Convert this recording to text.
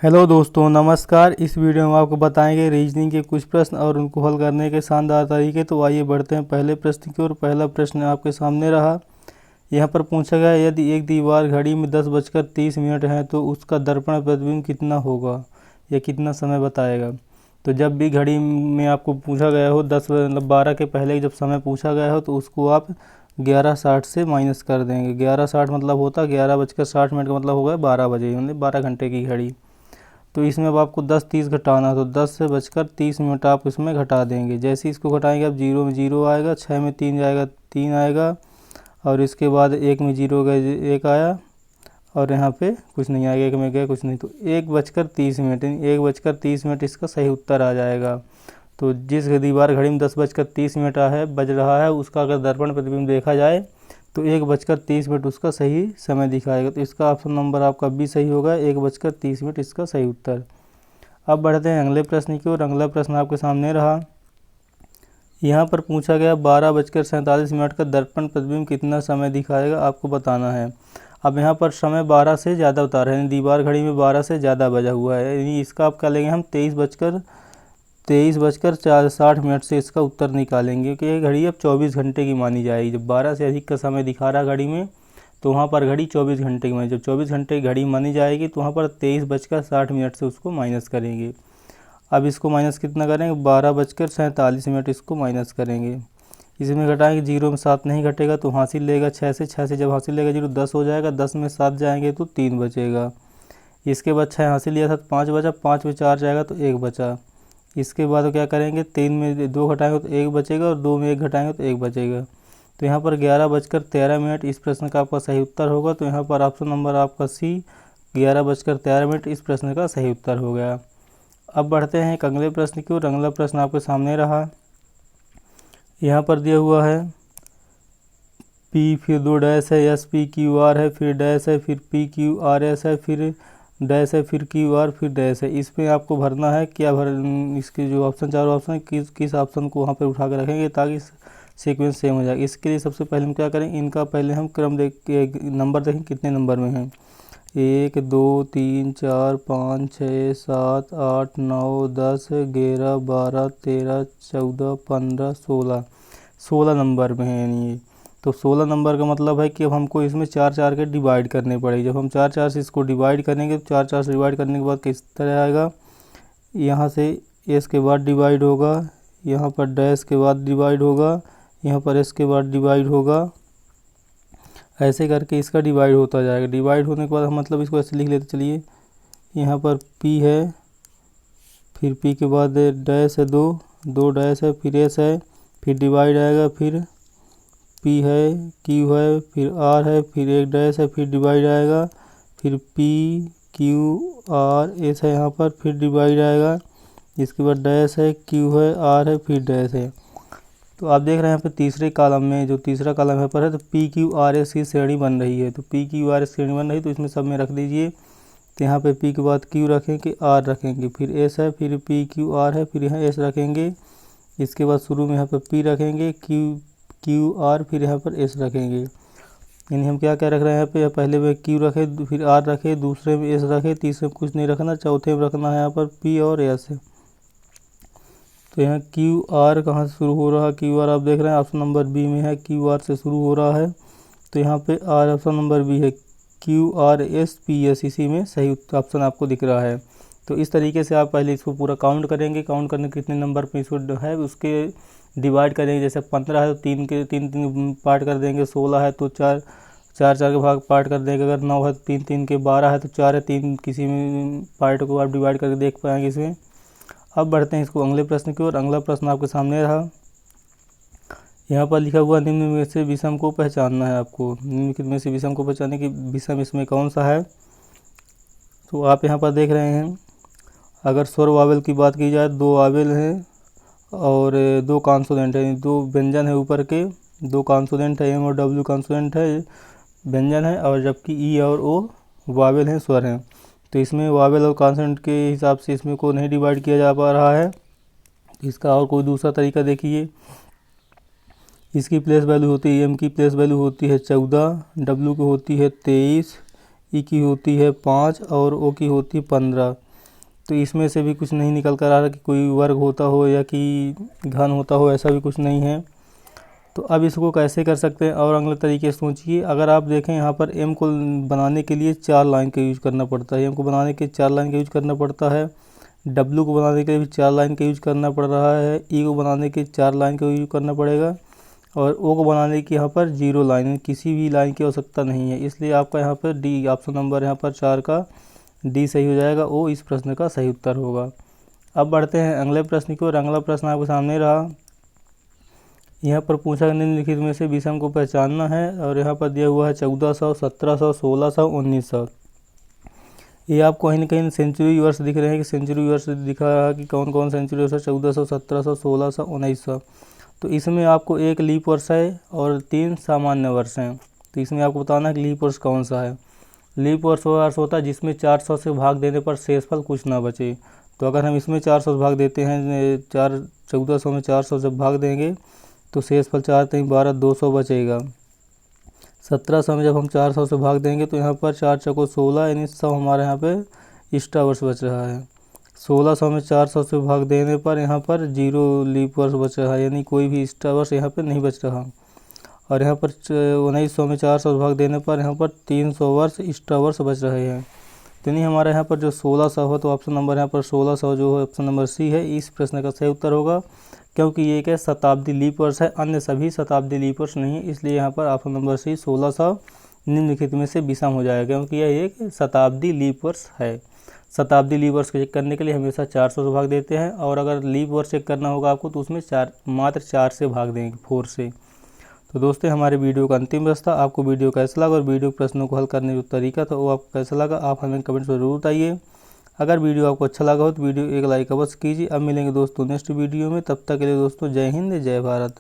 Hello दोस्तों, नमस्कार। इस वीडियो में आपको बताएंगे रीजनिंग के कुछ प्रश्न और उनको हल करने के शानदार तरीके। तो आइए बढ़ते हैं पहले प्रश्न की ओर। पहला प्रश्न आपके सामने रहा। यहाँ पर पूछा गया, यदि एक दीवार घड़ी में 10:30 है तो उसका दर्पण प्रतिबिंब कितना होगा या कितना समय बताएगा। तो जब भी घड़ी में आपको पूछा गया हो 10 मतलब 12 के पहले जब समय पूछा गया हो तो उसको आप 11:60 से माइनस कर देंगे। 11:60 मतलब होता 11:60 का मतलब होगा 12 बजे, मतलब 12 घंटे की घड़ी। तो इसमें अब आपको 10:30 घटाना, तो 10 से बचकर 30 आप इसमें घटा देंगे। जैसे ही इसको घटाएंगे अब 0 में 0 आएगा, 6 में 3 जाएगा 3 आएगा, और इसके बाद 1 में 0 गए 1 आया, और यहाँ पे कुछ नहीं आएगा, 1 में गया कुछ नहीं। तो 1:30 1:30 इसका सही उत्तर आ जाएगा। तो जिस दीवार घड़ी में 10:30 बज रहा है उसका अगर दर्पण प्रतिबिंब देखा जाए तो 1:30 उसका सही समय दिखाएगा। तो इसका ऑप्शन नंबर आपका बी सही होगा, 1:30 इसका सही उत्तर। अब बढ़ते हैं अगले प्रश्न की ओर। अगला प्रश्न आपके सामने रहा। यहाँ पर पूछा गया 12:47 का दर्पण प्रतिबिंब कितना समय दिखाएगा, आपको बताना है। अब यहाँ पर समय 12 से ज़्यादा बता रहे हैं, दीवार घड़ी में 12 से ज़्यादा बजा हुआ है, यानी इसका आप क्या लेंगे हम 23:60 से इसका उत्तर निकालेंगे, क्योंकि ये घड़ी अब 24 घंटे की मानी जाएगी। जब 12 से अधिक का समय दिखा रहा घड़ी में तो वहाँ पर घड़ी 24 घंटे की मानी। जब 24 घंटे की घड़ी मानी जाएगी तो वहाँ पर 23:60 से उसको माइनस करेंगे। अब इसको माइनस कितना करेंगे, 12:47 इसको माइनस करेंगे। इसमें घटाएंगे, 0 में 7 नहीं घटेगा तो हासिल लेगा 6 से, 6 से जब हासिल लेगा 0 10 हो जाएगा, 10 में 7 जाएंगे तो 3 बचेगा। इसके बाद 6 हासिल लिया था तो 5 बचा, 5 में 4 जाएगा तो 1 बचा। इसके बाद क्या करेंगे, 3 में 2 घटाएंगे तो 1 बचेगा, और 2 में 1 घटाएंगे तो 1 बचेगा। तो यहाँ पर 11:13 इस प्रश्न का आपका सही उत्तर होगा। तो यहाँ पर ऑप्शन नंबर आपका सी 11:13 इस प्रश्न का सही उत्तर हो गया। अब बढ़ते हैं एक अगले प्रश्न की ओर। अगला प्रश्न आपके सामने रहा। यहाँ पर दिया हुआ है पी, फिर 2 डैश है, एस पी क्यू आर है, फिर डैश है, फिर पी क्यू आर एस है, फिर डैश है, फिर क्यू आर, फिर डैश है। इसमें आपको भरना है क्या इसके जो ऑप्शन चारों ऑप्शन है किस ऑप्शन को वहाँ पर उठा कर रखेंगे ताकि सीक्वेंस सेम हो जाए। इसके लिए सबसे पहले हम क्या करें, इनका पहले हम क्रम देख के नंबर देखें कितने नंबर में हैं। 1 2 3 4 5 6 7 8 9 10 11 12 13 14 15 16 नंबर में है यानी ये। तो 16 नंबर का मतलब है कि अब हमको इसमें 4 के डिवाइड करने पड़ेगी। जब हम 4 से इसको डिवाइड करेंगे तो 4 से डिवाइड करने के बाद किस तरह आएगा, यहाँ से एस के बाद डिवाइड होगा, यहाँ पर डैश के बाद डिवाइड होगा, यहाँ पर एस के बाद डिवाइड होगा, ऐसे करके इसका डिवाइड होता जाएगा। डिवाइड होने के बाद हम मतलब इसको ऐसे लिख लेते चलिए, यहाँ पर पी है, फिर पी के बाद डैश है, 2 डैश है, फिर एस है, फिर डिवाइड आएगा, फिर पी है, क्यू है, फिर आर है, फिर एक डैश है, फिर डिवाइड आएगा, फिर पी क्यू आर एस है यहाँ पर, फिर डिवाइड आएगा, इसके बाद डैश है, क्यू है, आर है, फिर डैश है। तो आप देख रहे हैं यहाँ पे तीसरे कॉलम में, जो तीसरा कॉलम यहाँ पर है तो पी क्यू आर एस की श्रेणी बन रही है। तो पी क्यू आर एस श्रेणी बन रही है तो इसमें सब में रख दीजिए। तो यहाँ पे पी के बाद क्यू रखेंगे, आर रखेंगे, फिर एस है, फिर पी क्यू आर है, फिर यहाँ एस रखेंगे। इसके बाद शुरू में यहाँ पर पी रखेंगे, क्यू आर, फिर यहाँ पर एस रखेंगे। यानी हम क्या क्या रख रहे हैं यहाँ पे, पहले में क्यू रखे, फिर आर रखे, दूसरे में एस रखे, तीसरे में कुछ नहीं रखना, चौथे में रखना है यहाँ पर पी और एस है। तो यहाँ क्यू आर कहाँ से शुरू हो रहा है, क्यू आर आप देख रहे हैं ऑप्शन नंबर बी में है, क्यू आर से शुरू हो रहा है। तो यहाँ पे आर ऑप्शन नंबर बी है, Q R S P S, इसी में सही ऑप्शन आपको दिख रहा है। तो इस तरीके से आप पहले इसको पूरा काउंट करेंगे, काउंट करने कितने नंबर पे इसको है उसके डिवाइड करेंगे। जैसे 15 है तो 3 पार्ट कर देंगे, 16 है तो 4 के भाग पार्ट कर देंगे, अगर 9 है तो 3 के 12 है तो 4 है 3 किसी में पार्ट को आप डिवाइड करके देख पाएंगे इसमें। अब बढ़ते हैं इसको अगले प्रश्न की ओर। अगला प्रश्न आपके सामने रहा। यहाँ पर लिखा हुआ निम्न में से विषम को पहचानना है आपको। निम्नलिखित में से विषम को पहचानने की विषम इसमें कौन सा है। तो आप यहाँ पर देख रहे हैं, अगर स्वर वावेल की बात की जाए 2 वावेल हैं और 2 कॉन्सोनेंट हैं, 2 व्यंजन है ऊपर के, 2 कॉन्सोनेंट है, एम और डब्ल्यू कॉन्सोनेंट है व्यंजन है, और जबकि ई और ओ वावेल हैं स्वर हैं। तो इसमें वावेल और कॉन्सोनेंट के हिसाब से इसमें को नहीं डिवाइड किया जा पा रहा है। इसका और कोई दूसरा तरीका देखिए, इसकी प्लेस वैल्यू होती है, एम की प्लेस वैल्यू होती है 14, डब्ल्यू की होती है 23, ई की होती है 5 और ओ की होती है 15। तो इसमें से भी कुछ नहीं निकल कर आ रहा कि कोई वर्ग होता हो या कि घन होता हो, ऐसा भी कुछ नहीं है। तो अब इसको कैसे कर सकते हैं और अगले तरीके से सोचिए। अगर आप देखें यहाँ पर m को बनाने के लिए 4 लाइन का यूज करना पड़ता है, m को बनाने के 4 लाइन का यूज करना पड़ता है, w को बनाने के लिए भी 4 लाइन का यूज करना पड़ रहा है, e को बनाने के 4 लाइन का यूज करना पड़ेगा और o को बनाने की यहाँ पर 0 लाइन, किसी भी लाइन की आवश्यकता नहीं है। इसलिए आपका यहाँ पर डी ऑप्शन नंबर यहाँ पर 4 का डी सही हो जाएगा, ओ इस प्रश्न का सही उत्तर होगा। अब बढ़ते हैं अगले प्रश्न की ओर। अगला प्रश्न आपके सामने रहा। यहाँ पर पूछा निम्नलिखित में से विषम को पहचानना है और यहाँ पर दिया हुआ है 1400, 1700, 1600, 1900। ये आपको कहीं ना कहीं सेंचुरी वर्ष दिख रहे हैं कि सेंचुरी वर्ष दिखा रहा है कि कौन कौन सेंचुरी वर्ष है, 1400, 1700, 1600, 1900। तो इसमें आपको एक लीप वर्ष है और 3 सामान्य वर्ष हैं। तो इसमें आपको बताना है कि लीप वर्ष कौन सा है। लीप वर्ष वो वर्ष होता है जिसमें 400 से भाग देने पर शेषफल कुछ ना बचे। तो अगर हम इसमें 400 से भाग देते हैं, 1400 में 400 से भाग देंगे तो शेषफल 4 3 12 200 बचेगा। 1700 में जब हम 400 से भाग देंगे तो यहाँ पर 4 चौको 16 यानी 100 हमारे यहाँ पे एक्स्ट्रा वर्ष बच रहा है। 1600 में 400 से भाग देने पर यहाँ पर 0 लीप वर्ष बच रहा है, यानी कोई भी एक्स्ट्रा वर्ष यहाँ पे नहीं बच रहा। और यहाँ पर 1900 में 400 से भाग देने पर यहाँ पर 300 वर्ष एक्स्ट्रा वर्ष बच रहे हैं। तो नहीं हमारे यहाँ पर जो 1600 हो, तो ऑप्शन नंबर यहाँ पर 1600 जो है ऑप्शन नंबर सी है, इस प्रश्न का सही उत्तर होगा, क्योंकि ये एक शताब्दी लीप वर्ष है, अन्य सभी शताब्दी लीप वर्ष नहीं है। इसलिए यहाँ पर ऑप्शन नंबर सी 1600 निम्नलिखित में से विषम हो जाएगा, क्योंकि यह एक शताब्दी लीप वर्ष है। शताब्दी लीप वर्ष चेक करने के लिए हमेशा 400 से भाग देते हैं, और अगर लीप वर्ष चेक करना होगा आपको तो उसमें मात्र 4 से भाग देंगे, 4 से। तो दोस्तों हमारे वीडियो का अंतिम प्रश्न था, आपको वीडियो कैसा लगा और वीडियो प्रश्नों को हल करने का तरीका था वो आपको कैसा लगा, आप हमें कमेंट्स में जरूर बताइए। अगर वीडियो आपको अच्छा लगा हो तो वीडियो एक लाइक अवश्य कीजिए। अब मिलेंगे दोस्तों नेक्स्ट वीडियो में, तब तक के लिए दोस्तों जय हिंद जय भारत।